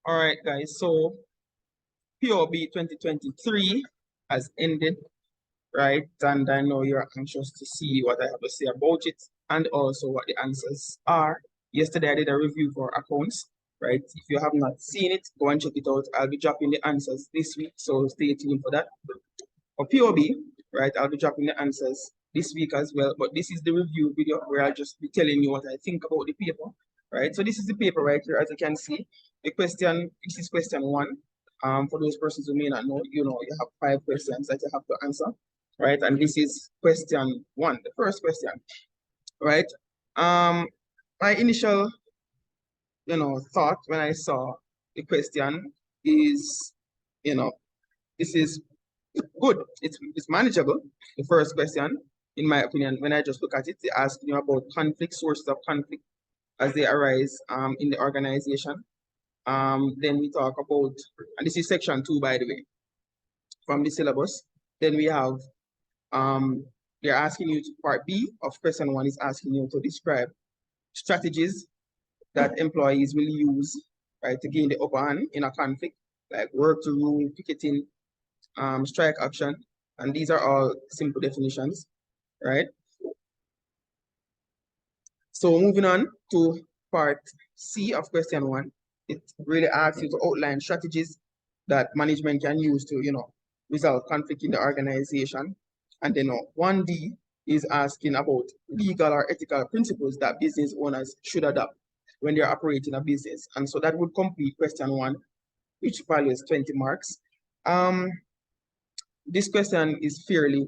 All right, guys. So POB 2023 has ended, right? And I know you're anxious to see what I have to say about it and also what the answers are. Yesterday, I did a review for accounts, right? If you have not seen it, go and check it out. I'll be dropping the answers this week, so stay tuned for that. For POB, right, I'll be dropping the answers this week as well. But this is the review video where I'll just be telling you what I think about the paper, right? So this is the paper right here, as you can see. This is question one. For those persons who may not know, you have 5 questions that you have to answer, right? And this is question one, the first question, right? My initial, thought when I saw the question is, this is good. It's manageable. The first question, in my opinion, when I just look at it, they ask you about conflict, sources of conflict as they arise in the organization. Then we talk about, and this is section 2, by the way, from the syllabus. Then we have, they're asking you to, part B of question 1 is asking you to describe strategies that employees will use, right, to gain the upper hand in a conflict, like work to rule, picketing, strike action, and these are all simple definitions, right? So moving on to part C of question 1, it really asks you to outline strategies that management can use to, resolve conflict in the organization. And then 1D is asking about legal or ethical principles that business owners should adopt when they're operating a business. And so that would complete question 1, which values 20 marks. This question is fairly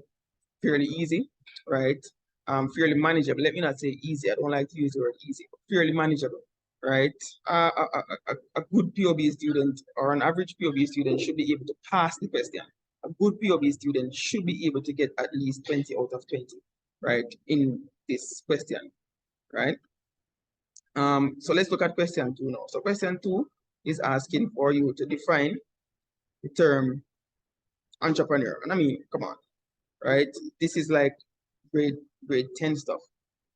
easy, right? Fairly manageable. Let me not say easy. I don't like to use the word easy. Fairly manageable, right? A good POB student or an average POB student should be able to pass the question. A good POB student should be able to get at least 20 out of 20, right, in this question, right? So let's look at question 2 now. So question 2 is asking for you to define the term entrepreneur. And I mean, come on, right? This is like grade 10 stuff,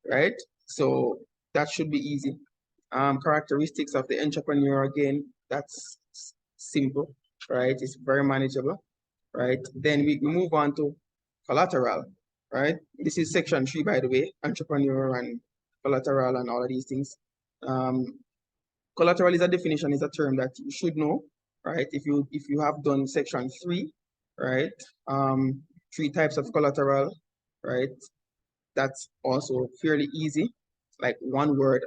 right? So that should be easy. Characteristics of the entrepreneur, again, that's simple, right? It's very manageable, right? Then we move on to collateral, right? This is section 3, by the way, entrepreneur and collateral and all of these things. Collateral is a definition, is a term that you should know, right? If you have done section 3, right? 3 types of collateral, right? That's also fairly easy, like one word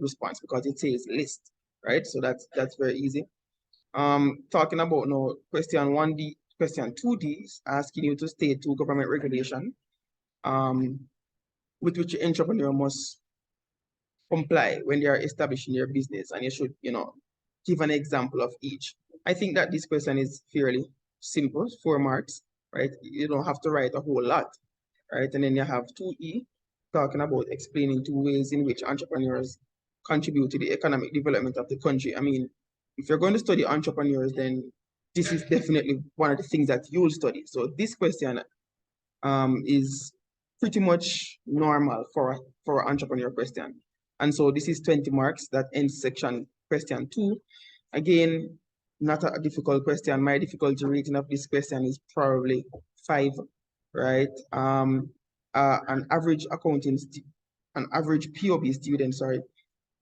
response because it says list, right? So that's very easy. Talking about now question 1D, question 2D is asking you to state 2 government regulation with which entrepreneur must comply when they are establishing their business, and you should, give an example of each. I think that this question is fairly simple, 4 marks, right? You don't have to write a whole lot, right? And then you have 2E, talking about explaining 2 ways in which entrepreneurs contribute to the economic development of the country. I mean, if you're going to study entrepreneurs, then this is definitely one of the things that you'll study. So this question is pretty much normal for an entrepreneur question. And so this is 20 marks. That ends section question 2. Again, not a difficult question. My difficulty rating of this question is probably 5, right? An average POB student,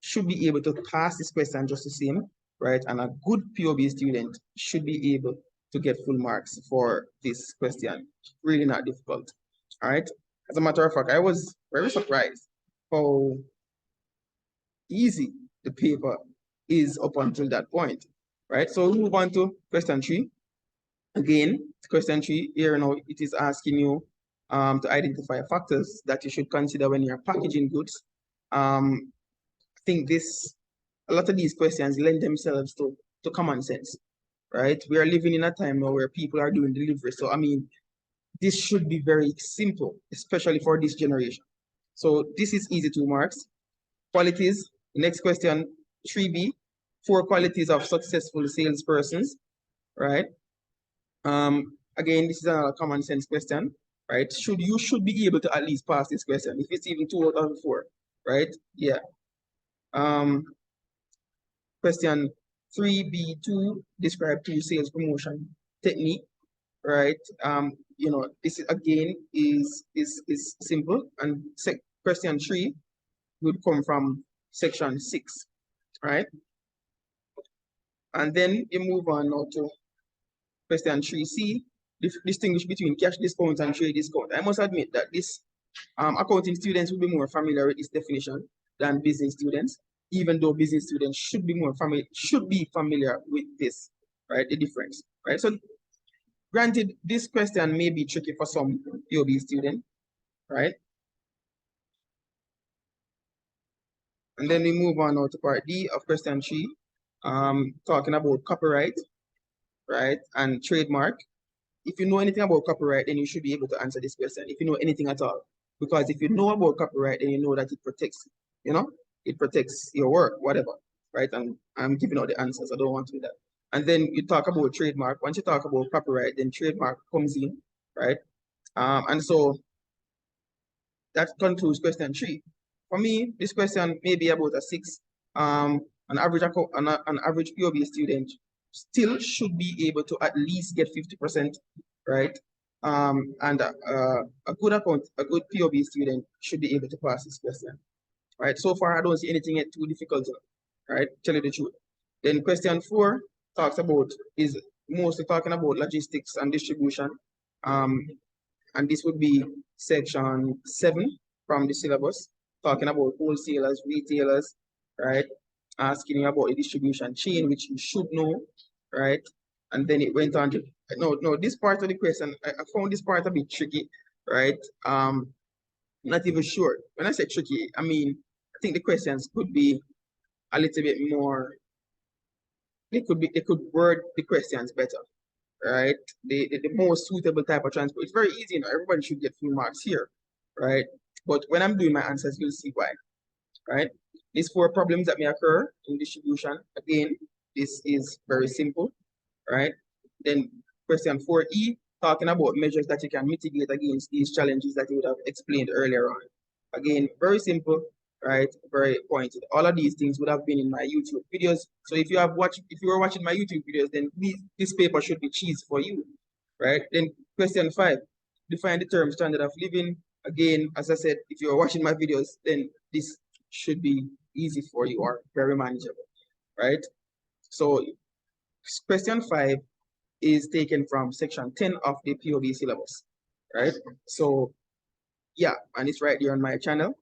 should be able to pass this question just the same, right? And a good POB student should be able to get full marks for this question. Really not difficult, all right? As a matter of fact, I was very surprised how easy the paper is up until that point, right? So we move on to question 3. Again, question 3 here now, it is asking you to identify factors that you should consider when you're packaging goods. I think a lot of these questions lend themselves to common sense, right? We are living in a time now where people are doing delivery. So, I mean, this should be very simple, especially for this generation. So this is easy 2 marks. Qualities, next question, 3B, 4 qualities of successful salespersons, right? Again, this is a common sense question, right? You should be able to at least pass this question if it's even 2 out of 4, right? Yeah. Question 3B2, describe two sales promotion technique, right? You know, this again is simple. And question 3 would come from section 6, right? And then you move on now to question 3C, distinguish between cash discount and trade discount. I must admit that this accounting students will be more familiar with this definition than business students, even though business students should be familiar with this, right? The difference, right? So granted, this question may be tricky for some POB student, right? And then we move on now to part D of question 3, talking about copyright, right, and trademark. If you know anything about copyright, then you should be able to answer this question, if you know anything at all. Because if you know about copyright, then you know that it protects, you know, it protects your work, whatever, right? And I'm giving out the answers, I don't want to do that. And then you talk about trademark. Once you talk about copyright, then trademark comes in, right? And so that concludes question 3. For me, this question may be about a 6. An average POB student still should be able to at least get 50%, right? And a good POB student should be able to pass this question, right? So far, I don't see anything yet too difficult, right? Tell you the truth. Then question 4 is mostly talking about logistics and distribution. And this would be section 7 from the syllabus, talking about wholesalers, retailers, right? Asking you about a distribution chain, which you should know, right? And then it went on to, no, this part of the question, I found this part a bit tricky, right? Not even sure. When I say tricky, I mean, I think the questions could be a little bit more, they could word the questions better, right? The most suitable type of transport. It's very easy, you know, everybody should get full marks here, right? But when I'm doing my answers, you'll see why, right? These 4 problems that may occur in distribution, again, this is very simple, right? Then question 4E, talking about measures that you can mitigate against these challenges that you would have explained earlier on. Again, very simple, right? Very pointed. All of these things would have been in my YouTube videos. So if you were watching my YouTube videos, then this paper should be cheese for you, right? Then question 5, define the term standard of living. Again, as I said, if you're watching my videos, then this should be easy for you or very manageable, right? So question 5 is taken from section 10 of the POB syllabus, right? So yeah, and it's right there on my channel.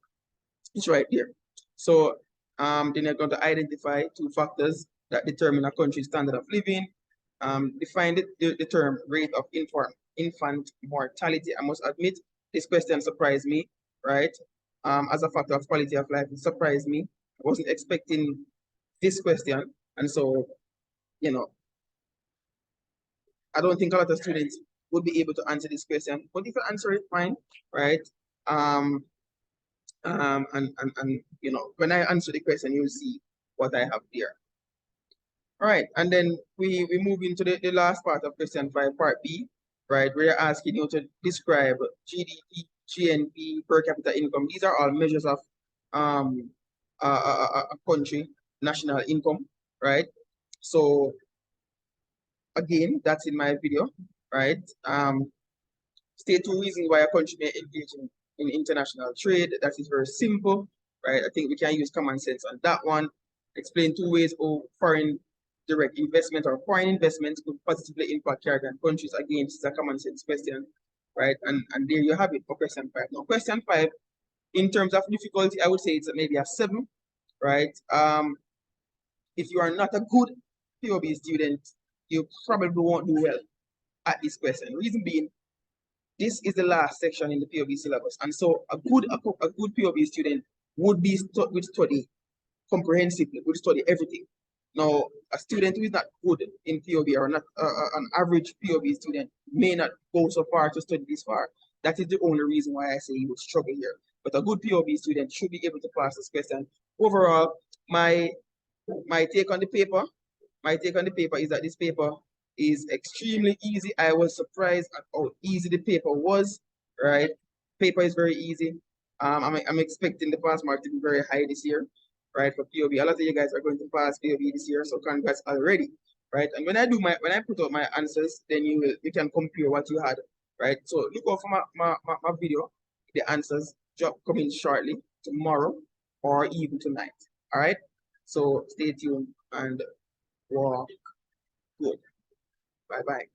It's right there. So then you're going to identify 2 factors that determine a country's standard of living. Define the term rate of infant mortality. I must admit, this question surprised me, right? As a factor of quality of life, it surprised me. I wasn't expecting this question. And so, you know, I don't think a lot of students would be able to answer this question, but if you answer it, fine, right? And you know, when I answer the question, you'll see what I have there. All right, and then we move into the last part of question 5, part B, right? We're asking you to describe GDP, GNP, per capita income. These are all measures of a country, national income, right? So again, that's in my video, right? State 2 reasons why a country may engage in international trade. That is very simple, right? I think we can use common sense on that one. Explain 2 ways of foreign direct investment or foreign investments could positively impact Caribbean countries. Again, this is a common sense question, right? And there you have it for question 5. Now, question 5, in terms of difficulty, I would say it's maybe a 7, right? If you are not a good POB student, you probably won't do well at this question. Reason being, this is the last section in the POB syllabus. And so a good POB student would study comprehensively, would study everything. Now, a student who is not good in POB or not an average POB student may not go so far to study this far. That is the only reason why I say you would struggle here. But a good POB student should be able to pass this question. Overall, my take on the paper is that this paper is extremely easy. I was surprised at how easy the paper was, right? Paper is very easy. I'm expecting the pass mark to be very high this year. right, for POB. A lot of you guys are going to pass POB this year, so congrats already, right? And when I put out my answers, then you can compare what you had, right? So look out for my video. The answers coming shortly tomorrow or even tonight. All right. So stay tuned and walk good. Bye bye.